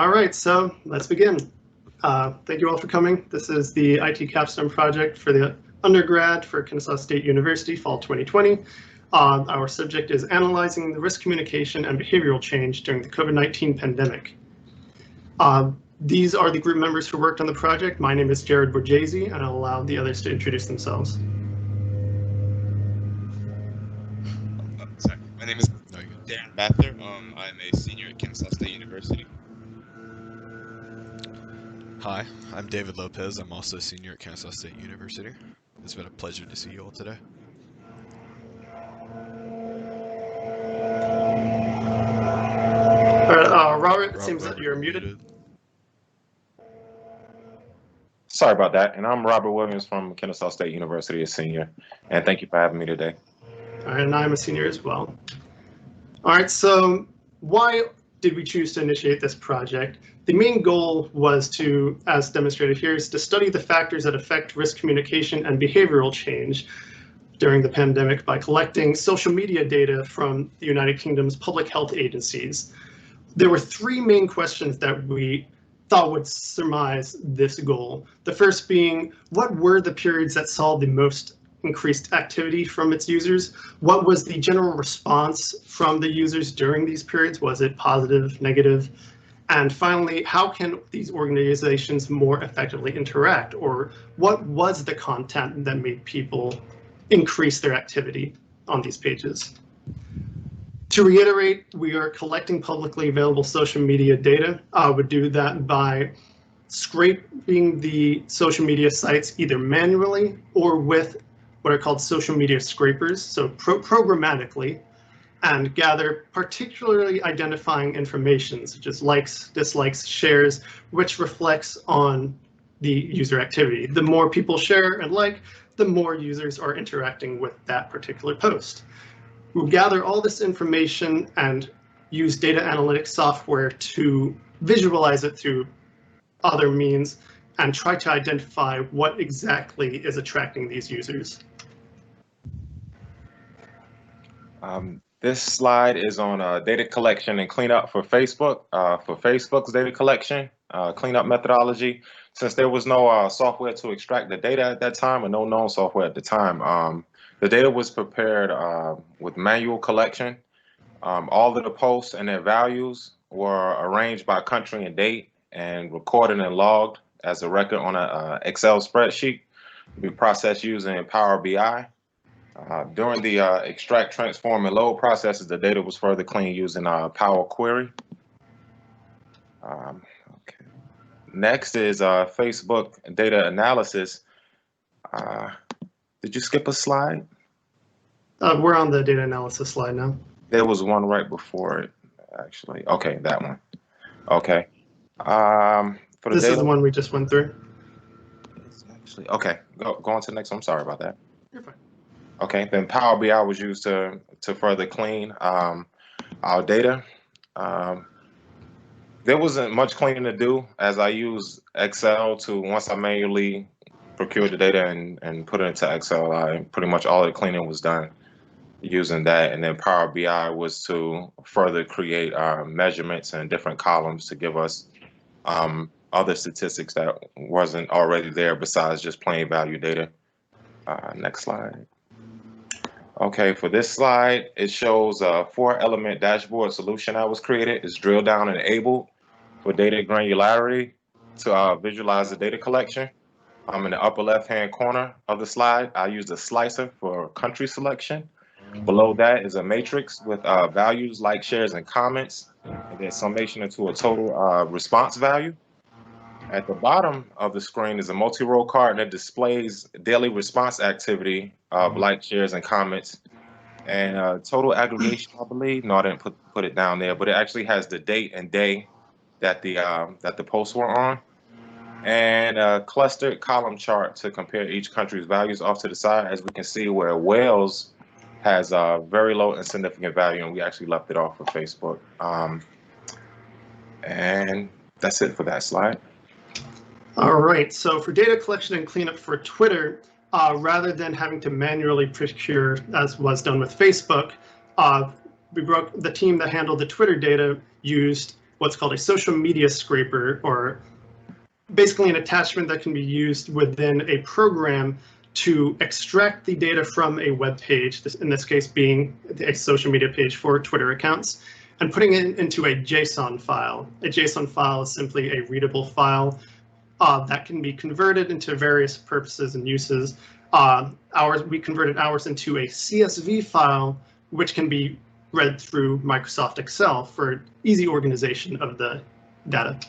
All right, so let's begin. Thank you all for coming. This is the IT Capstone project for the undergrad for Kennesaw State University, fall 2020. Our subject is analyzing the risk communication and behavioral change during the COVID-19 pandemic. These are the group members who worked on the project. My name is Jared Borghese, and I'll allow the others to introduce themselves. Sorry, my name is Darren Mather. I'm a senior at Kennesaw State University. Hi, I'm David Lopez. I'm also a senior at Kennesaw State University. It's been a pleasure to see you all today. All right, Robert, it seems that you're muted. Sorry about that. And I'm Robert Williams from Kennesaw State University, a senior. And thank you for having me today. All right, and I'm a senior as well. All right, so why did we choose to initiate this project? The main goal was to, as demonstrated here, is to study the factors that affect risk communication and behavioral change during the pandemic by collecting social media data from the United Kingdom's public health agencies. There were three main questions that we thought would surmise this goal. The first being, what were the periods that saw the most increased activity from its users? What was the general response from the users during these periods? Was it positive, negative? And finally, how can these organizations more effectively interact? Or what was the content that made people increase their activity on these pages? To reiterate, we are collecting publicly available social media data. Would do that by scraping the social media sites either manually or with what are called social media scrapers, so programmatically, and gather particularly identifying information such as likes, dislikes, shares, which reflects on the user activity. The more people share and like, the more users are interacting with that particular post. We'll gather all this information and use data analytics software to visualize it through other means and try to identify what exactly is attracting these users. This slide is on data collection and cleanup for Facebook, for Facebook's data collection, cleanup methodology. Since there was no software to extract the data at that time, or no known software at the time, the data was prepared with manual collection. All of the posts and their values were arranged by country and date and recorded and logged as a record on an Excel spreadsheet to be processed using Power BI. During the extract, transform, and load processes, the data was further cleaned using Power Query. Okay. Next is Facebook data analysis. Did you skip a slide? We're on the data analysis slide now. There was one right before it, actually. Okay, that one. Okay. For the this data, is the one we just went through. Actually, okay, go on to the next one. I'm sorry about that. You're fine. Okay, then Power BI was used to further clean our data. There wasn't much cleaning to do, as I used Excel to, once I manually procured the data and put it into Excel, pretty much all the cleaning was done using that. And then Power BI was to further create measurements and different columns to give us other statistics that wasn't already there besides just plain value data. Next slide. Okay, for this slide, it shows a 4-element dashboard solution that was created. It's drill down and enabled for data granularity to visualize the data collection. In the upper left-hand corner of the slide, I used a slicer for country selection. Below that is a matrix with values, like, shares, and comments, and then summation into a total response value. At the bottom of the screen is a multi-row card that displays daily response activity of like, shares, and comments, and total aggregation, I believe. No, I didn't put it down there, but it actually has the date and day that the posts were on, and a clustered column chart to compare each country's values off to the side. As we can see, where Wales has a very low insignificant value, and we actually left it off for Facebook. And that's it for that slide. All right, so for data collection and cleanup for Twitter, rather than having to manually procure, as was done with Facebook, the team that handled the Twitter data used what's called a social media scraper, or basically an attachment that can be used within a program to extract the data from a web page, in this case being a social media page for Twitter accounts, and putting it into a JSON file. A JSON file is simply a readable file that can be converted into various purposes and uses. We converted ours into a CSV file, which can be read through Microsoft Excel for easy organization of the data.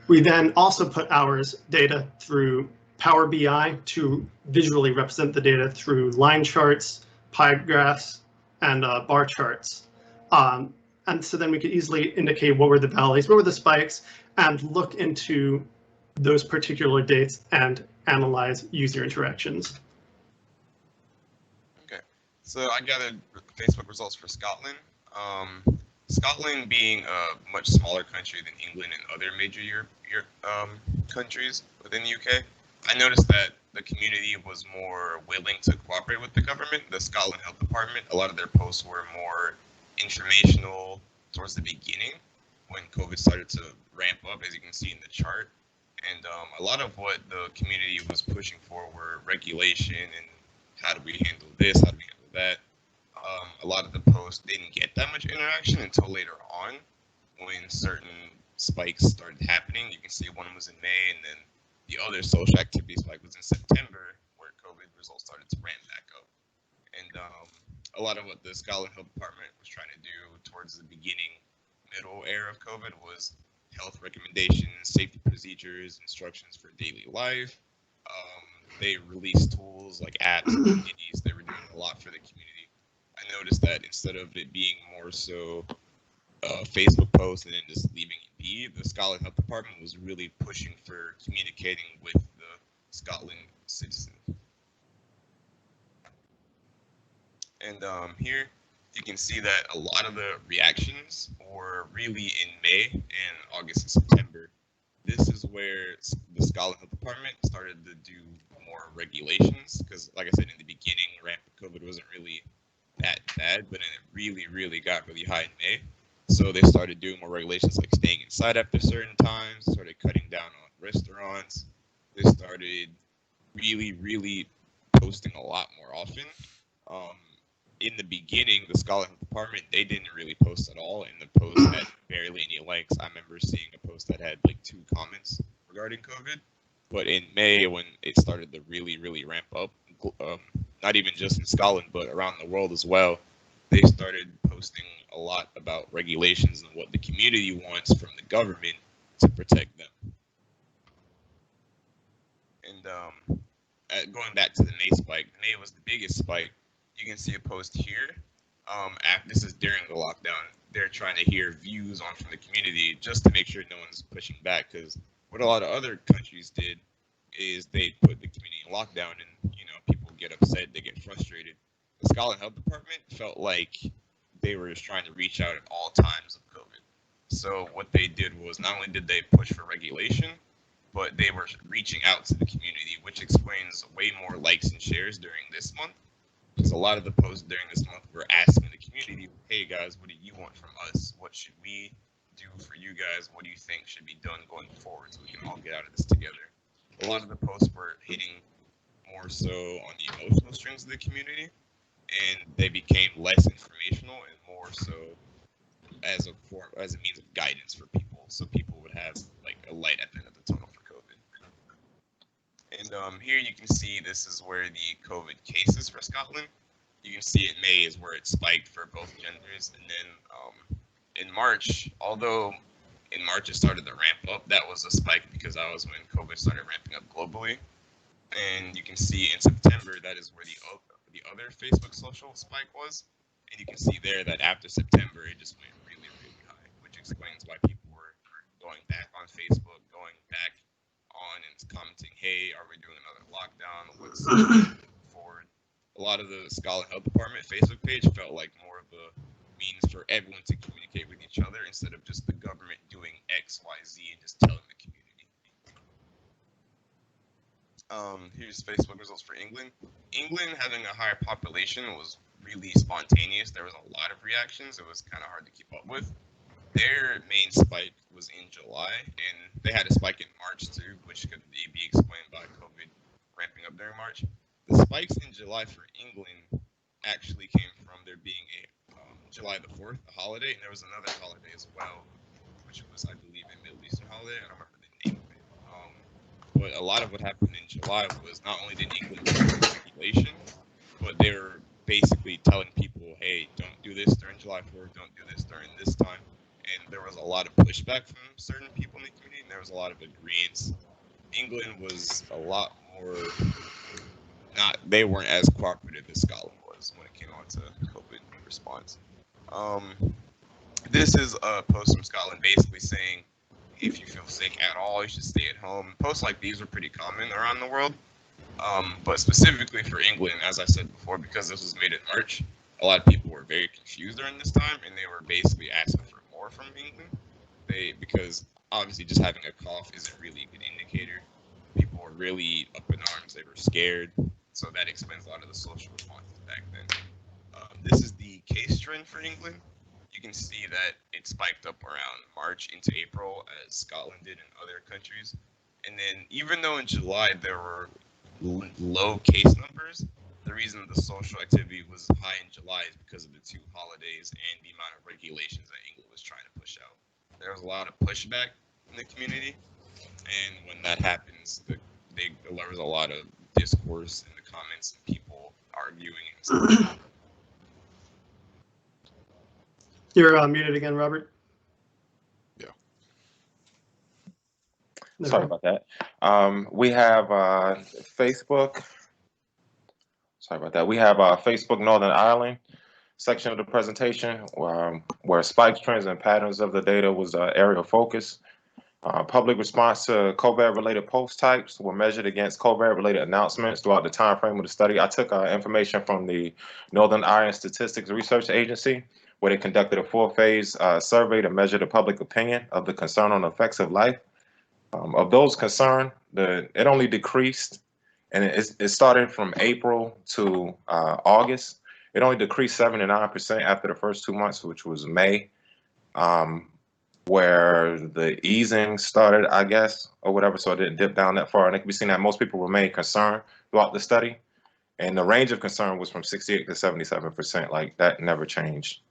We then also put ours data through Power BI to visually represent the data through line charts, pie graphs, and bar charts. And so then we could easily indicate what were the valleys, what were the spikes, and look into those particular dates and analyze user interactions. Okay, so I gathered Facebook results for Scotland. Scotland being a much smaller country than England and other major Europe countries within the UK, I noticed that the community was more willing to cooperate with the government. The Scotland Health Department, a lot of their posts were more informational towards the beginning when COVID started to ramp up, as you can see in the chart. And a lot of what the community was pushing for were regulation and how do we handle this, how do we handle that. A lot of the posts didn't get that much interaction until later on when certain spikes started happening. You can see one was in May, and then the other social activity spike was in September, where COVID results started to ramp back up. And a lot of what the Scotland Health Department was trying to do towards the beginning, middle era of COVID was health recommendations, safety procedures, instructions for daily life. They released tools like apps, communities. They were doing a lot for the community. I noticed that instead of it being more so Facebook posts and then just leaving it be, the Scotland Health Department was really pushing for communicating with the Scotland citizens. And here you can see that a lot of the reactions were really in May and August and September. This is where the Scotland Health Department started to do more regulations, because like I said, in the beginning, rampant COVID wasn't really that bad, but then it really got really high in May. So they started doing more regulations, like staying inside after certain times, started cutting down on restaurants. They started really posting a lot more often. In the beginning, the Scotland Health Department, they didn't really post at all, and the post had barely any likes. I remember seeing a post that had like 2 comments regarding COVID. But in May, when it started to really ramp up, not even just in Scotland, but around the world as well, they started posting a lot about regulations and what the community wants from the government to protect them. And going back to the May spike, May was the biggest spike. You can see a post here. This is during the lockdown. They're trying to hear views on from the community just to make sure no one's pushing back, because what a lot of other countries did is they put the community in lockdown, and people get upset, they get frustrated. The Scotland Health Department felt like they were just trying to reach out at all times of COVID. So what they did was, not only did they push for regulation, but they were reaching out to the community, which explains way more likes and shares during this month. Because a lot of the posts during this month were asking the community, hey guys, what do you want from us? What should we do for you guys? What do you think should be done going forward so we can all get out of this together? A lot of the posts were hitting more so on the emotional strings of the community, and they became less informational and more so as a means of guidance for people, so people would have like a light at the end of the tunnel for COVID. And here you can see this is where the COVID cases for Scotland. You can see in May is where it spiked for both genders, and then in March, although in March it started to ramp up, that was a spike because that was when COVID started ramping up globally. And you can see in September, that is where the other Facebook social spike was. And you can see there that after September, it just went really high, which explains why people were going back on Facebook, going back on and commenting, hey, are we doing another lockdown? What's forward? A lot of the Scotland Health Department Facebook page felt like more of a means for everyone to communicate with each other instead of just the government doing X, Y, Z and just telling the community. Here's Facebook results for England. England, having a higher population, was really spontaneous. There was a lot of reactions. It was kind of hard to keep up with. their main spike was in July, and they had a spike in March too, which could be explained by COVID ramping up during March. The spikes in July for England actually came from there being a July the 4th, a holiday, and there was another holiday as well, which was, I believe, a Middle Eastern holiday. I don't remember the name of it. But a lot of what happened in July was not only did England change regulation, but they were basically telling people, hey, don't do this during July 4th, don't do this during this time. And there was a lot of pushback from certain people in the community, and there was a lot of agreements. England was a lot more they weren't as cooperative as Scotland was when it came on to COVID response. This is a post from Scotland basically saying if you feel sick at all, you should stay at home. Posts like these are pretty common around the world. But specifically for England, as I said before, because this was made in March, a lot of people were very confused during this time, and they were basically asking for more from England. Because obviously just having a cough isn't really a good indicator. People were really up in arms. They were scared. So that explains a lot of the social responses back then. This is the case trend for England. You can see that it spiked up around March into April, as Scotland did in other countries. And then even though in July there were low case numbers, the reason the social activity was high in July is because of the two holidays and the amount of regulations that England was trying to push out. There was a lot of pushback in the community, and when that happens, there was a lot of discourse in the comments and people arguing and stuff. You're muted again, Robert. Yeah. Sorry about that. We have Facebook. Sorry about that. We have Facebook Northern Ireland section of the presentation where spikes, trends, and patterns of the data was area of focus. Public response to COVID-related post types were measured against COVID-related announcements throughout the time frame of the study. I took information from the Northern Ireland Statistics Research Agency, where they conducted a 4-phase survey to measure the public opinion of the concern on the effects of life. Of those concerned, it only decreased, and it started from April to August. It only decreased 79% after the first 2 months, which was May, where the easing started, I guess, or whatever, so it didn't dip down that far. And it can be seen that most people remained concerned throughout the study, and the range of concern was from 68 to 77%. Like, that never changed.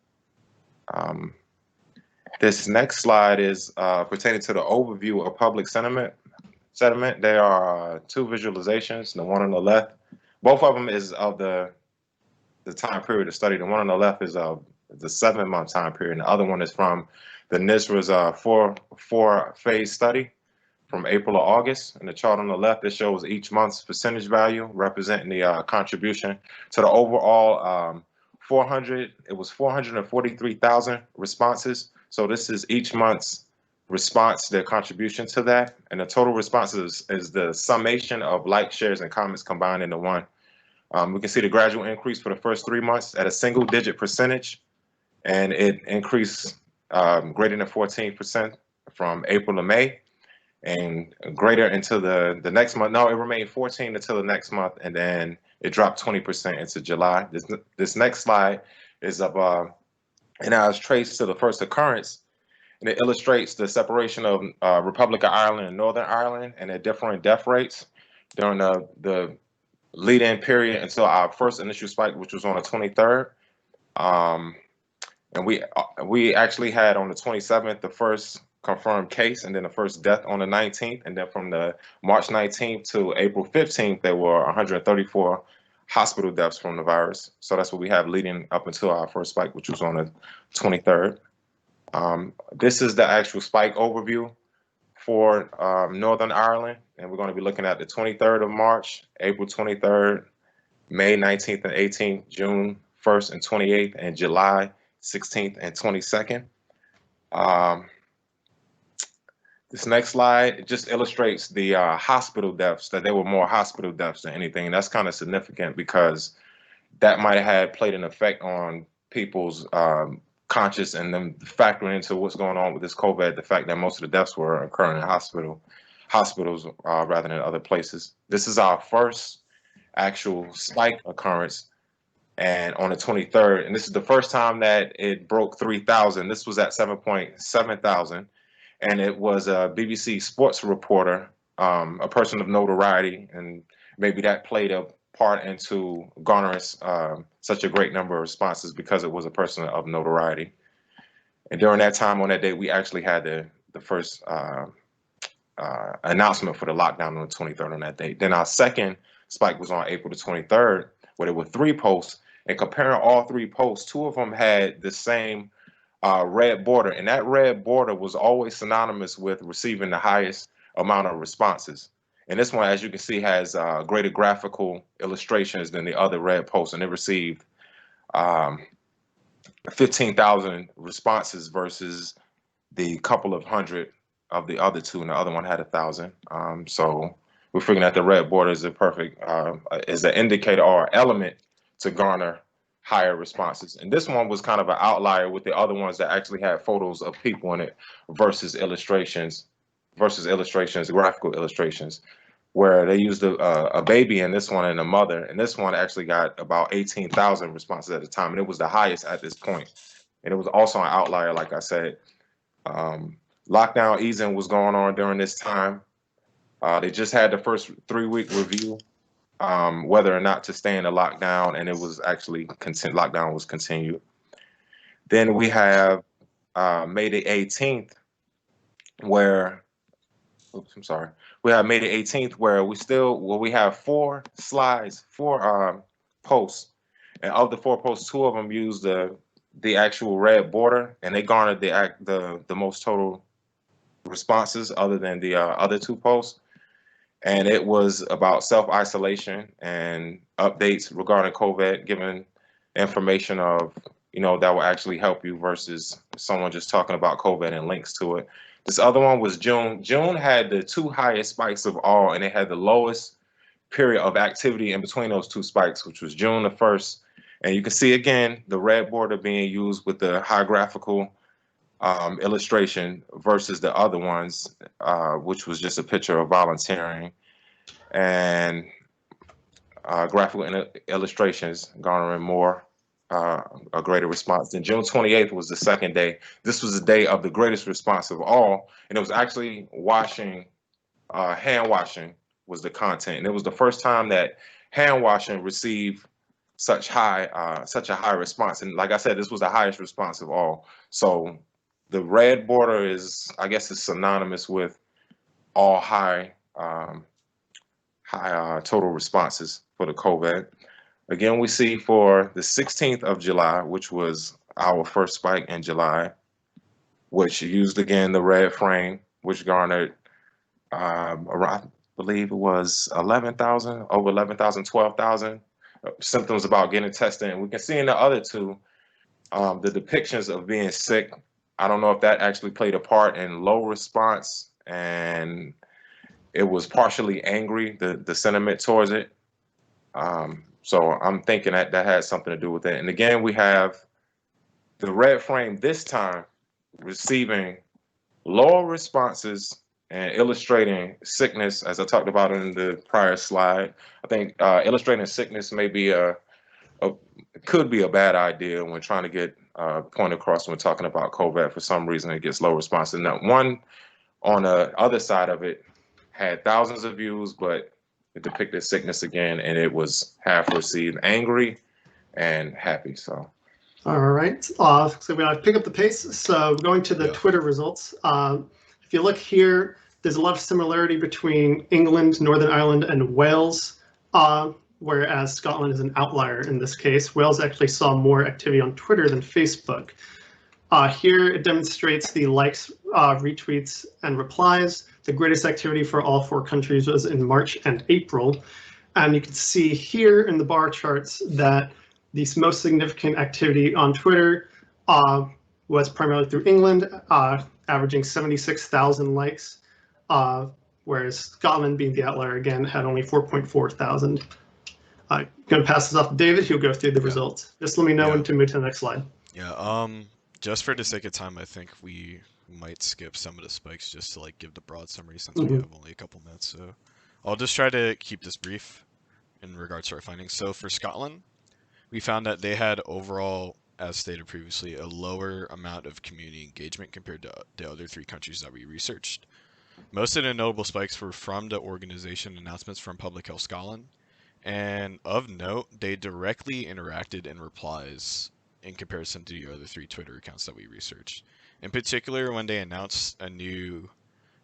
This next slide is pertaining to the overview of public sentiment. There are 2 visualizations. The one on the left, both of them is of the time period of study. The one on the left is of the 7-month time period, and the other one is from the NISRA's 4-phase study from April to August. And the chart on the left, it shows each month's percentage value representing the contribution to the overall 443,000 responses. So this is each month's response, their contribution to that. And the total responses is the summation of likes, shares, and comments combined into one. We can see the gradual increase for the first 3 months at a single-digit percentage, and it increased greater than 14% from April to May, and greater until the next month. No, it remained 14 until the next month, and then it dropped 20% into July. This next slide is of and now it's traced to the first occurrence, and it illustrates the separation of Republic of Ireland and Northern Ireland and their differing death rates during the lead-in period until our first initial spike, which was on the 23rd. And we actually had on the 27th the first confirmed case, and then the first death on the 19th, and then from the March 19th to April 15th, there were 134 hospital deaths from the virus. So that's what we have leading up until our first spike, which was on the 23rd. This is the actual spike overview for Northern Ireland, and we're going to be looking at the 23rd of March, April 23rd, May 19th and 18th, June 1st and 28th, and July 16th and 22nd. This next slide just illustrates the hospital deaths, that there were more hospital deaths than anything. And that's kind of significant because that might have had played an effect on people's conscious and them factoring into what's going on with this COVID, the fact that most of the deaths were occurring in hospitals rather than other places. This is our first actual spike occurrence, And on the 23rd, and this is the first time that it broke 3,000. This was at 7.7 thousand, and it was a BBC sports reporter, a person of notoriety, and maybe that played a part into garnering such a great number of responses because it was a person of notoriety. And during that time, on that day, we actually had the first announcement for the lockdown on the 23rd on that date. Then our second spike was on April the 23rd, where there were 3 posts. And comparing all 3 posts, 2 of them had the same red border, and that red border was always synonymous with receiving the highest amount of responses. And this one, as you can see, has greater graphical illustrations than the other red posts, and it received 15,000 responses versus the couple of hundred of the other 2, and the other one had 1,000. So we're figuring that the red border is a perfect, is an indicator or element to garner higher responses. And this one was kind of an outlier with the other ones that actually had photos of people in it versus illustrations, graphical illustrations, where they used a baby in this one and a mother. And this one actually got about 18,000 responses at the time, and it was the highest at this point. And it was also an outlier, like I said. Lockdown easing was going on during this time. They just had the first 3-week review, whether or not to stay in the lockdown, and it was actually lockdown was continued. Then we have May the 18th, where, we have May the 18th, where we have 4 slides, 4 posts, and of the 4 posts, 2 of them used the actual red border, and they garnered the most total responses, other than the other 2 posts. And it was about self-isolation and updates regarding COVID, giving information of, that will actually help you versus someone just talking about COVID and links to it. This other one was June. June had the 2 highest spikes of all, and it had the lowest period of activity in between those 2 spikes, which was June the 1st. And you can see, again, the red border being used with the high graphical illustration versus the other ones, which was just a picture of volunteering and graphical illustrations garnering more, a greater response. Then June 28th was the second day. This was the day of the greatest response of all, and it was actually hand washing was the content, and it was the first time that hand washing received such a high response. And like I said, this was the highest response of all. So the red border is, I guess, is synonymous with all high total responses for the COVID. Again, we see for the 16th of July, which was our first spike in July, which used again the red frame, which garnered around, I believe it was 11,000, over 11,000, 12,000 symptoms about getting tested. And we can see in the other 2, the depictions of being sick. I don't know if that actually played a part in low response, and it was partially angry, the sentiment towards it. So I'm thinking that had something to do with it. And again, we have the red frame this time receiving lower responses and illustrating sickness, as I talked about in the prior slide. I think illustrating sickness may be could be a bad idea when trying to get a point across when talking about COVID. For some reason, it gets low response. And that one on the other side of it had thousands of views, but it depicted sickness again, and it was half received angry and happy. So. All right, so we're going to pick up the pace. So going to the Twitter results. If you look here, there's a lot of similarity between England, Northern Ireland, and Wales, whereas Scotland is an outlier in this case. Wales actually saw more activity on Twitter than Facebook. Here it demonstrates the likes, retweets, and replies. The greatest activity for all 4 countries was in March and April. And you can see here in the bar charts that the most significant activity on Twitter was primarily through England, averaging 76,000 likes, whereas Scotland, being the outlier again, had only 4.4 thousand. I'm going to pass this off to David. He'll go through the results. Just let me know when to move to the next slide. Yeah, just for the sake of time, I think we might skip some of the spikes just to like give the broad summary since we have only a couple minutes. So I'll just try to keep this brief in regards to our findings. So for Scotland, we found that they had overall, as stated previously, a lower amount of community engagement compared to the other 3 countries that we researched. Most of the notable spikes were from the organization announcements from Public Health Scotland, and of note, they directly interacted in replies in comparison to the other 3 Twitter accounts that we researched. In particular, when they announced a new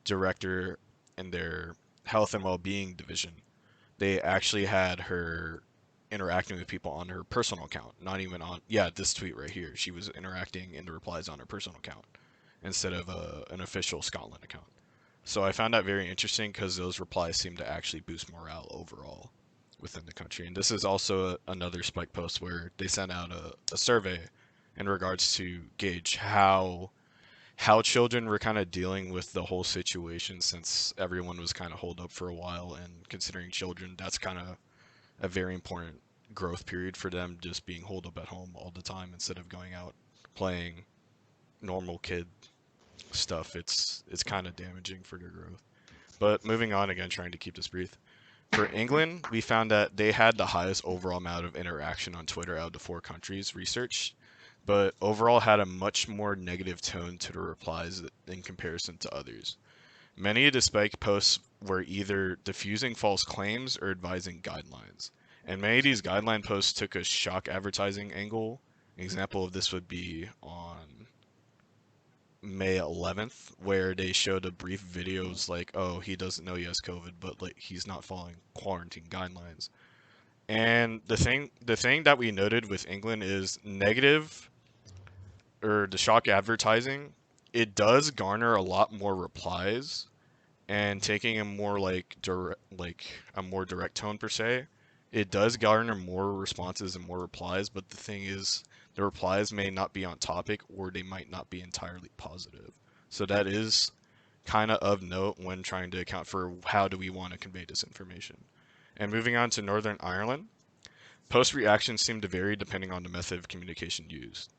director in their health and well-being division, they actually had her interacting with people on her personal account, not even on, yeah, this tweet right here. She was interacting in the replies on her personal account instead of an official Scotland account. So I found that very interesting because those replies seem to actually boost morale overall within the country. And this is also another spike post where they sent out a survey in regards to gauge how children were kind of dealing with the whole situation, since everyone was kind of holed up for a while, and considering children, that's kind of a very important growth period for them, just being holed up at home all the time instead of going out playing normal kid stuff. It's kind of damaging for their growth. But moving on, again, trying to keep this brief. For England, we found that they had the highest overall amount of interaction on Twitter out of the 4 countries researched, but overall had a much more negative tone to the replies in comparison to others. Many of the spike posts were either diffusing false claims or advising guidelines, and many of these guideline posts took a shock advertising angle. An example of this would be on May 11th, where they showed a brief videos like, oh, he doesn't know he has COVID, but like he's not following quarantine guidelines. And the thing that we noted with England is negative, or the shock advertising, it does garner a lot more replies, and taking a more a more direct tone per se, it does garner more responses and more replies, but the thing is, the replies may not be on topic, or they might not be entirely positive. So that is kind of note when trying to account for how do we want to convey this information. And moving on to Northern Ireland, post reactions seem to vary depending on the method of communication used.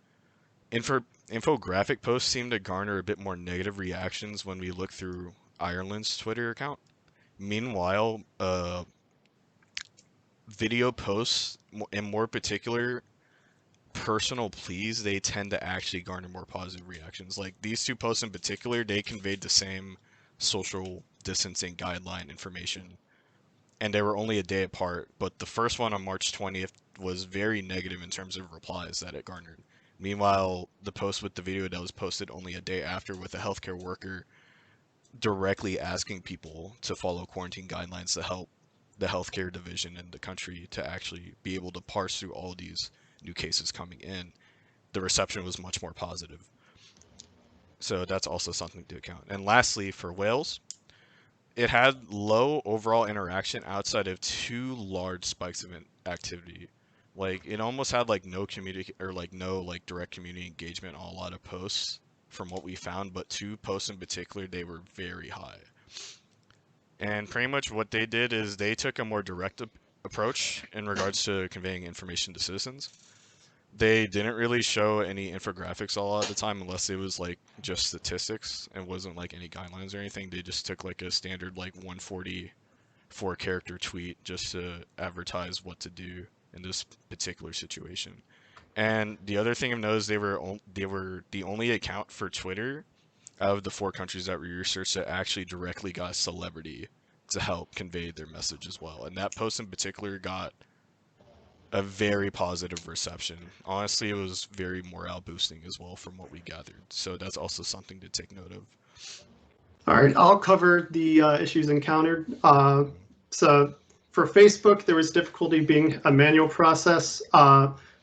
Infographic posts seem to garner a bit more negative reactions when we look through Ireland's Twitter account. Meanwhile, video posts, in more particular, personal pleas, they tend to actually garner more positive reactions. Like these 2 posts in particular, they conveyed the same social distancing guideline information, and they were only a day apart, but the first one on March 20th was very negative in terms of replies that it garnered. Meanwhile, the post with the video that was posted only a day after, with a healthcare worker directly asking people to follow quarantine guidelines to help the healthcare division in the country to actually be able to parse through all these new cases coming in, the reception was much more positive. So that's also something to account. And lastly, for Wales, it had low overall interaction outside of 2 large spikes of activity. Like it almost had like no community, or like no like direct community engagement on a lot of posts from what we found, but 2 posts in particular, they were very high. And pretty much what they did is they took a more direct approach in regards to conveying information to citizens. They didn't really show any infographics a lot of the time, unless it was like just statistics and wasn't like any guidelines or anything. They just took like a standard like 144 character tweet just to advertise what to do in this particular situation. And the other thing of note is they were the only account for Twitter out of the 4 countries that we researched that actually directly got a celebrity to help convey their message as well. And that post in particular got a very positive reception. Honestly, it was very morale boosting as well from what we gathered. So that's also something to take note of. All right, I'll cover the issues encountered. So for Facebook, there was difficulty being a manual process.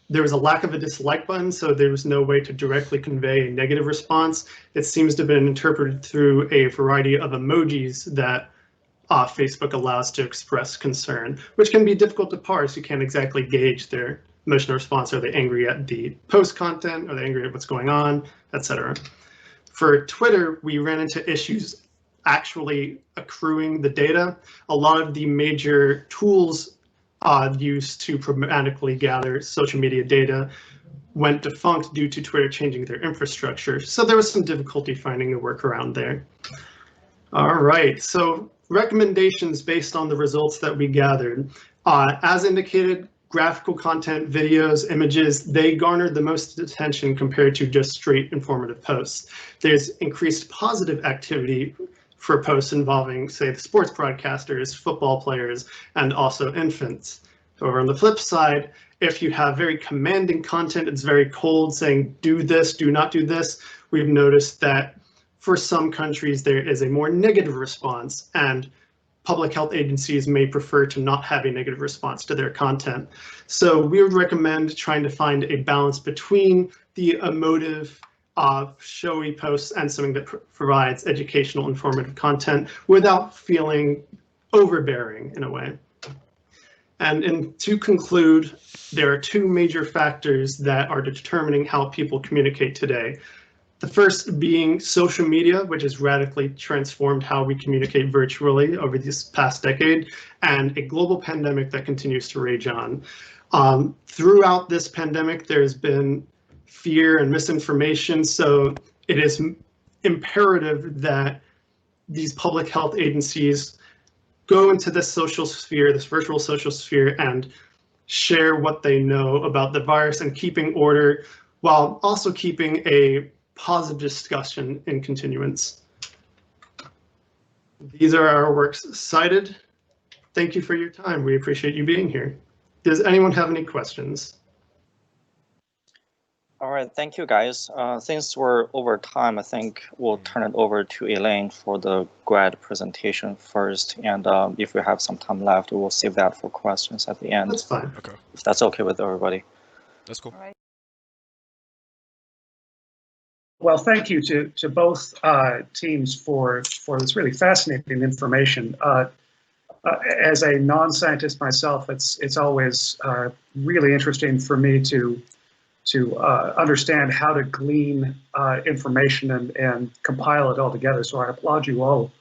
There was a lack of a dislike button, so there was no way to directly convey a negative response. It seems to have been interpreted through a variety of emojis that Facebook allows to express concern, which can be difficult to parse. You can't exactly gauge their emotional response. Are they angry at the post content? Are they angry at what's going on, etc.? For Twitter, we ran into issues actually accruing the data. A lot of the major tools used to programmatically gather social media data went defunct due to Twitter changing their infrastructure. So there was some difficulty finding a workaround there. All right, so recommendations based on the results that we gathered. As indicated, graphical content, videos, images, they garnered the most attention compared to just straight informative posts. There's increased positive activity for posts involving, say, the sports broadcasters, football players, and also infants. However, on the flip side, if you have very commanding content, it's very cold, saying do this, do not do this, we've noticed that for some countries there is a more negative response, and public health agencies may prefer to not have a negative response to their content. So we would recommend trying to find a balance between the emotive, showy posts and something that provides educational, informative content without feeling overbearing in a way. And to conclude, there are two major factors that are determining how people communicate today. The first being social media, which has radically transformed how we communicate virtually over this past decade, and a global pandemic that continues to rage on. Throughout this pandemic, there's been fear and misinformation, so it is imperative that these public health agencies go into this social sphere, this virtual social sphere, and share what they know about the virus and keeping order, while also keeping a positive discussion in continuance. These are our works cited. Thank you for your time. We appreciate you being here. Does anyone have any questions? All right, thank you guys. Since we're over time, I think we'll turn it over to Elaine for the grad presentation first. And if we have some time left, we'll save that for questions at the end. That's fine. Okay, If that's okay with everybody. that's cool. Well, thank you to both teams for this really fascinating information. As a non-scientist myself, it's always really interesting for me to understand how to glean information and compile it all together. So I applaud you all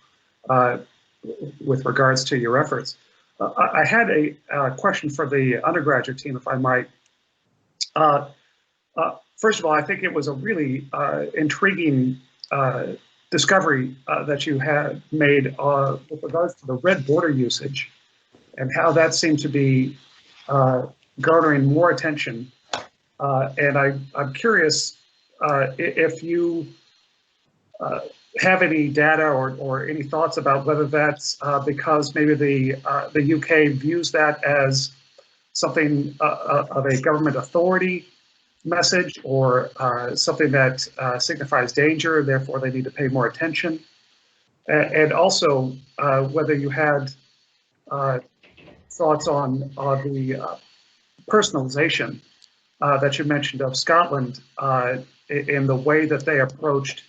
with regards to your efforts. I had a question for the undergraduate team, if I might. First of all, I think it was a really intriguing discovery that you had made with regards to the red border usage and how that seemed to be garnering more attention. And I'm curious if you have any data or any thoughts about whether that's because maybe the UK views that as something of a government authority message, or something that signifies danger, therefore they need to pay more attention. And also whether you had thoughts on the personalization that you mentioned of Scotland in the way that they approached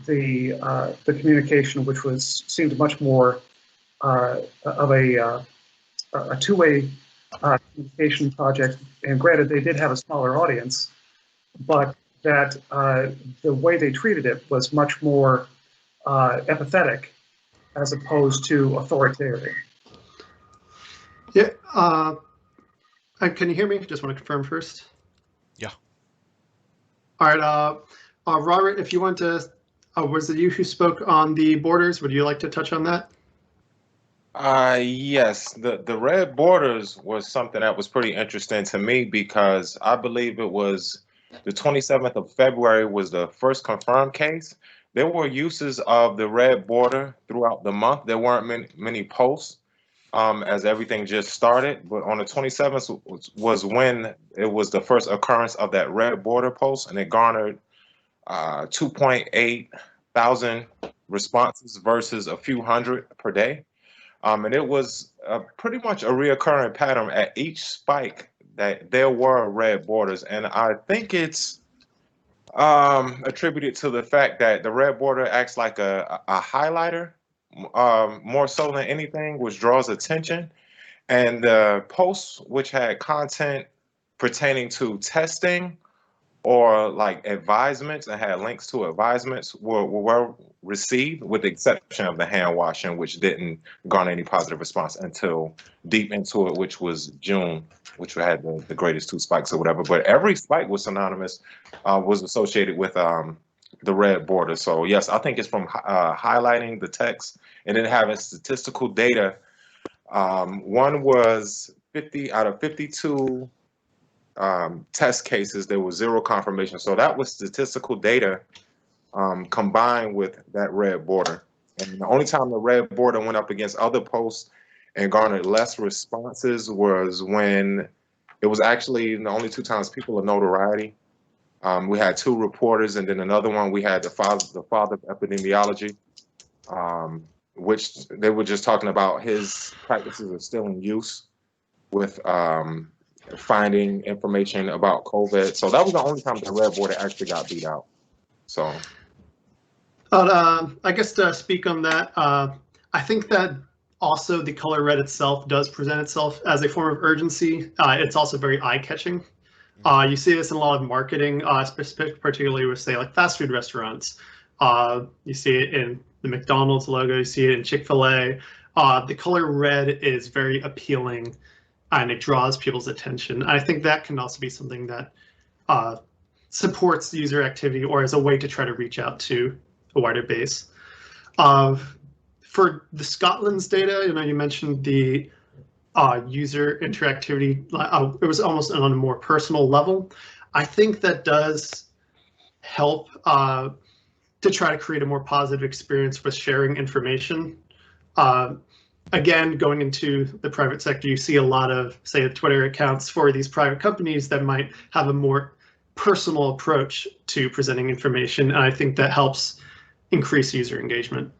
the communication, which seemed much more of a two-way communication project. And granted, they did have a smaller audience, but that the way they treated it was much more empathetic as opposed to authoritarian. Yeah. Can you hear me? Just want to confirm first. Yeah. All right. Robert, if you want to, was it you who spoke on the borders? Would you like to touch on that? Yes, the red borders was something that was pretty interesting to me because I believe it was the 27th of February was the first confirmed case. There were uses of the red border throughout the month. There weren't many posts as everything just started, but on the 27th was when it was the first occurrence of that red border post, and it garnered 2.8 thousand responses versus a few hundred per day. And it was pretty much a reoccurring pattern at each spike that there were red borders. And I think it's attributed to the fact that the red border acts like a highlighter more so than anything, which draws attention. And the posts which had content pertaining to testing or like advisements and had links to advisements were well received, with the exception of the hand washing, which didn't garner any positive response until deep into it, which was June, which had the greatest two spikes or whatever. But every spike was synonymous, was associated with the red border. So yes, I think it's from highlighting the text and then having statistical data. One was 50 out of 52 test cases, there was 0 confirmation. So that was statistical data combined with that red border. And the only time the red border went up against other posts and garnered less responses was when it was actually the only 2 times people of notoriety. We had 2 reporters, and then another one we had the father of epidemiology, which they were just talking about his practices are still in use with finding information about COVID. So that was the only time the red border actually got beat out. So, I guess to speak on that, I think that also the color red itself does present itself as a form of urgency. It's also very eye-catching. You see this in a lot of marketing, particularly with, say, like fast food restaurants. You see it in the McDonald's logo. You see it in Chick-fil-A. The color red is very appealing, and it draws people's attention. I think that can also be something that supports user activity, or as a way to try to reach out to a wider base. For the Scotland's data, you mentioned the user interactivity. It was almost on a more personal level. I think that does help to try to create a more positive experience with sharing information. Again, going into the private sector, you see a lot of, say, Twitter accounts for these private companies that might have a more personal approach to presenting information, and I think that helps increase user engagement.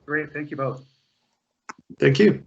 Great, thank you both. Thank you.